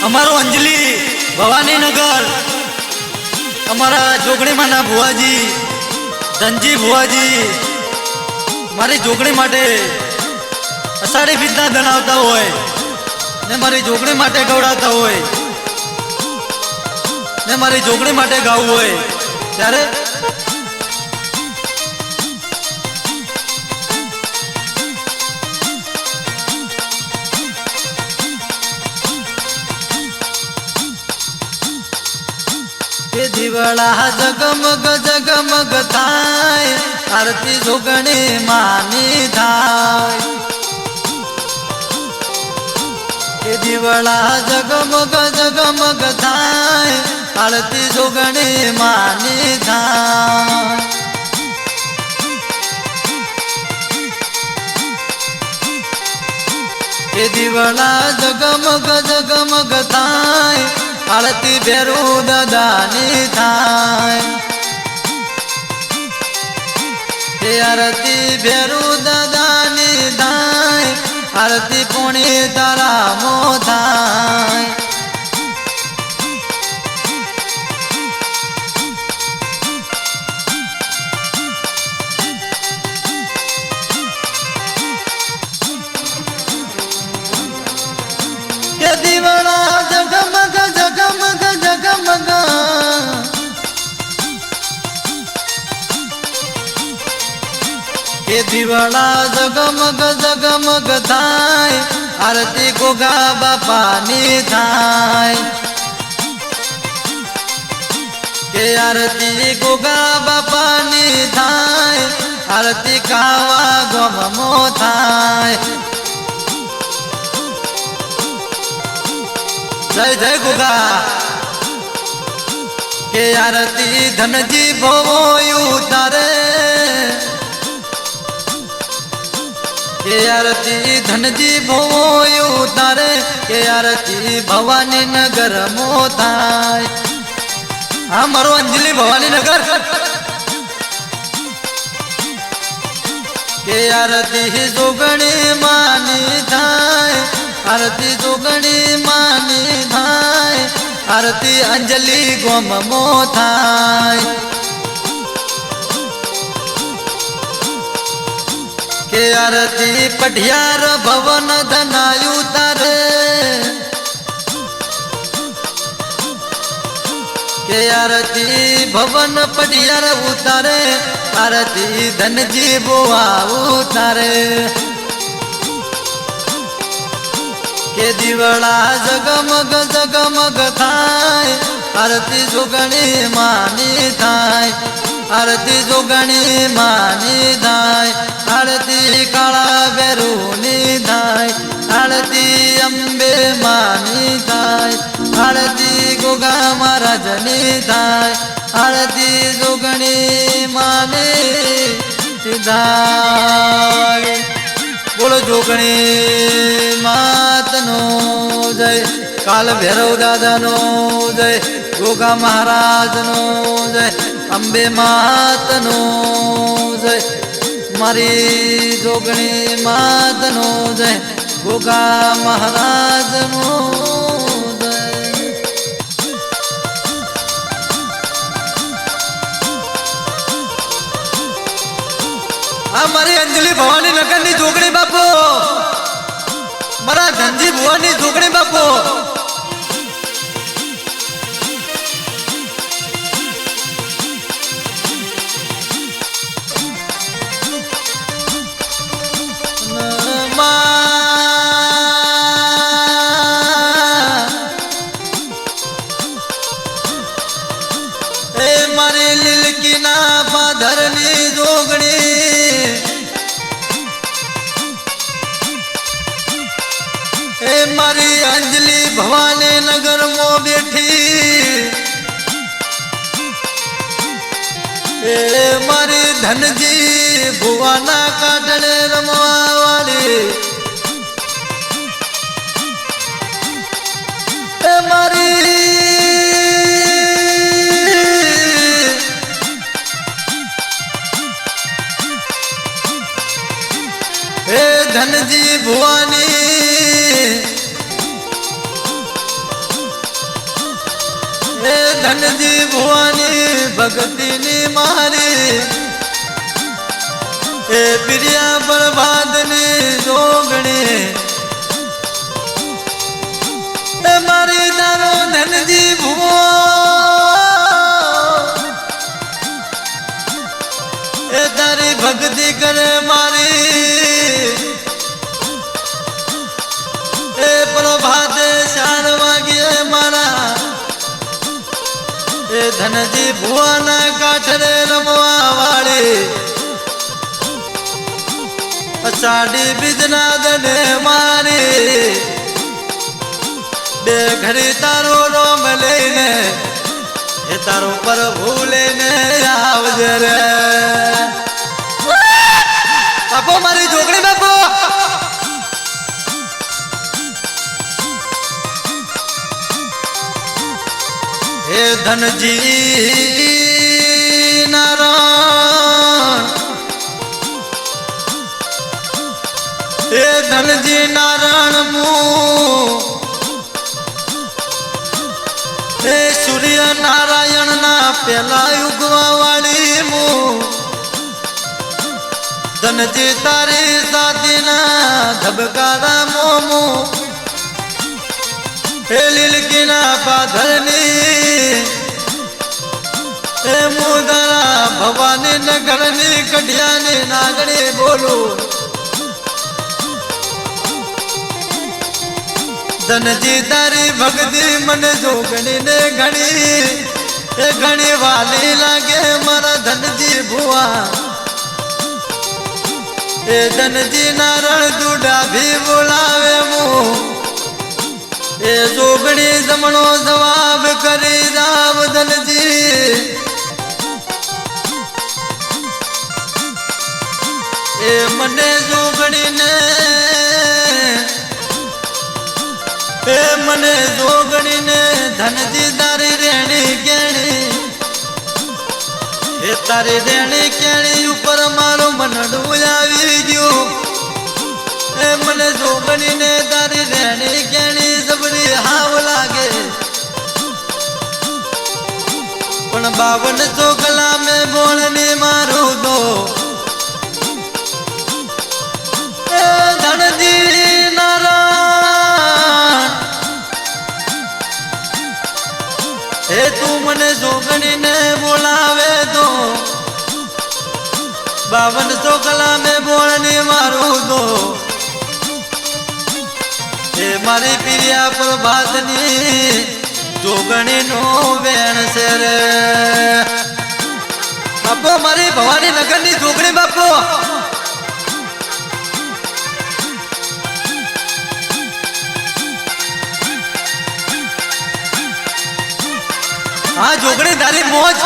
અમારું અંજલી ભવાનીનગર અમારા જોગણીમાંના ભુવાજી ધનજી ભુવાજી મારી જોગણી માટે અષાઢી બીજના ધણાવતા હોય ને મારી જોગણી માટે ગવડાવતા હોય ને મારી જોગણી માટે ગાવું હોય ત્યારે દીવડા જગમગ જગમગ થાય આરતી જોગણી માની થાય એ દીવડા જગમગ જગમગ થાય આરતી જોગણી માની થાય એ દીવડા જગમગ જગમગ થાય આરતી ભેરું દાદાની થાય એ આરતી ભેરું દાદાની થાય આરતી પુણી તારામો થાય કે દીવડા જગમગ જગમગ જગમગ કે દીવડા જગમગ જગમગ થાય આરતી ગોગા બાપાની થાય કે આરતી ગોગા બાપાની થાય આરતી કાવા ગમમો થાય જય જય ગોગા કે આરતી ધનજી ભવો ઉતારે કે આરતી ધનજી ભવો ઉતારે કે આરતી ભવાની નગર મો થાય હા મારો અંજલી ભવાની નગર કે આરતી જોગણી માની થાય આરતી જોગણી માની થાય આરતી અંજલી ગોમમો થાય કે આરતી પઢિયાર ભવન ધનાયું તારે કે આરતી ભવન પઢિયાર ઉતારે આરતી ધનજી બોવા ઉતારે કે દીવડા જગમગ જગમગ થાય આરતી જોગણી માની થાય આરતી જોગણી માની થાય આરતી કાળા બેરુની થાય આરતી અંબે માની થાય આરતી ગોગા મહારાજની થાય આરતી જોગણી માની થાય બોલો જોગણી માતનો જય કાલ ભૈરવ દાદાનો જય ગોગા મહારાજનો જય અંબે માતનો જય મારી જોગણી માતનો જય ગોગા મહારાજનો જય આ મારી અંજલી ભવાની નગરની જોગણી બાપુ મારા ધનજી ભુવાની જોગણી બાપુ મારી લીલકી ના પાધરની જોગણી એ મારી અંજલી ભવાની નગર મો બેઠી એ મારી ધનજી ભુવાના કાટડે રમવા વાળી એ મારી ધનજી ભુવાની ધનજી ભુવાની ભક્તિની મારી એ પ્રિયા બરબાદની જોગણી એ મારી તારો ધનજી ભુવો એ તારી ભક્તિ કરે મારી એ પ્રભાતે 4 વાગ્યે મારા એ ધનજી ભુવાના કાઠરે રમવા વાળી અષાઢી બીજના દને મારી બે ઘડી તારો રોમ લઈને એ તારો પ્રભુ લઈને આવજે રે બાપો મારી જોગણી બાપો હે ધનજી નારાયણ હે ધનજી નારાયણ મું હે સૂર્ય નારાયણ ના પેલા યુગવા વાળી મું ધનજી તારી સાથીના ધબકારા મોમું હે લીલકીના પાધરની હે મુદરા ભવાની નગરની કઢિયાની નાગણી બોલું ધનજી તારી ભક્તિ મને જોગણી ને ઘણી એ ઘણી વાલી લાગે મારા ધનજી ભુવા એ ધનજી નારણ દુડા ભી બોલાવે મું એ જોગણી જમણો જવાબ કરી રામ ધનજી એ મને જોગણીને એ મને જોગણીને ધનજી તારી રેણી કેણી એ તારી રેણી કેણી ઉપર મારું મનડું આવી ગયું એ મને જોગણીને તારી રેણી કેણી જબરી હાવ લાગે પણ 52 ચોકલા મેં બોળની મારું દો એ ધનજી નારાયણ એ તું મને જોગણીને બોલાવે તો 52 ચોકલા મેં બોળની મારું દો એ મારી પ્રિયા પ્રભાતની જોગણીનો બેન છે રે બાપો મારી ભવાની નગરની જોગણી બાપો હા જોગણી તારી મોજ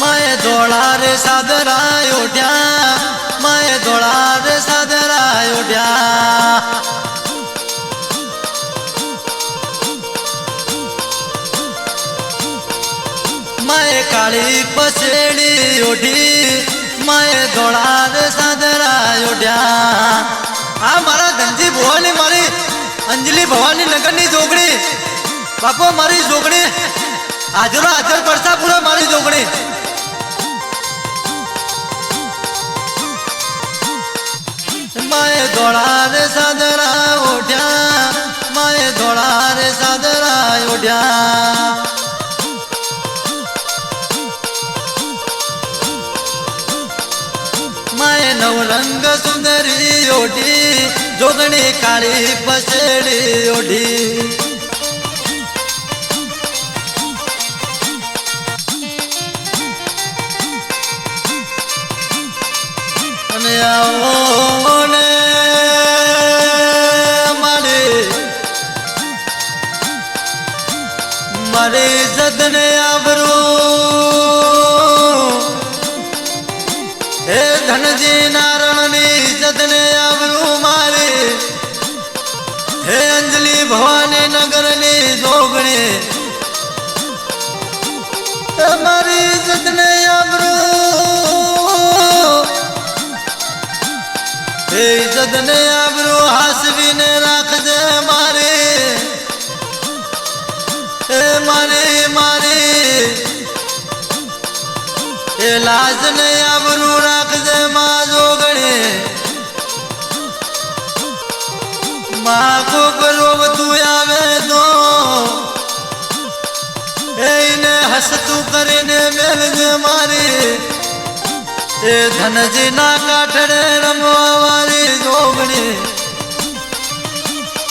मैं धोला रे सादरा उठ्या मैं धोला रे सादरा उठ्या मैं काली पसेड़ी उठी मैं धोला रे सादरा उठ्या आ मारा धनजी भवानी मारी अंजलि भवानी नगરની જોગણી બાપો મારી જોગણી હાજરો હાજર પરસાપુરા મારી જોગણી मैं धोला रे सादरा उठ्या मैं धोला रे सादरा उठ्या मैं नवरंग सुंदरी ओढ़ी जोगणी काली पसेड़ी ओढ़ी અને આવો मारे जदने आवरो हे धनजी नारायण जदने आवरो मारे हे अंजलि भवानी नगर ने जोगणे मारी લાજ ને આબરૂ રાખજે માં જોગણી માં કોક રોગ તું આવે તો એને હસતું કરીને મેલજે મારી એ ધનજી ના કાઠડે રમવા વાળી જોગણી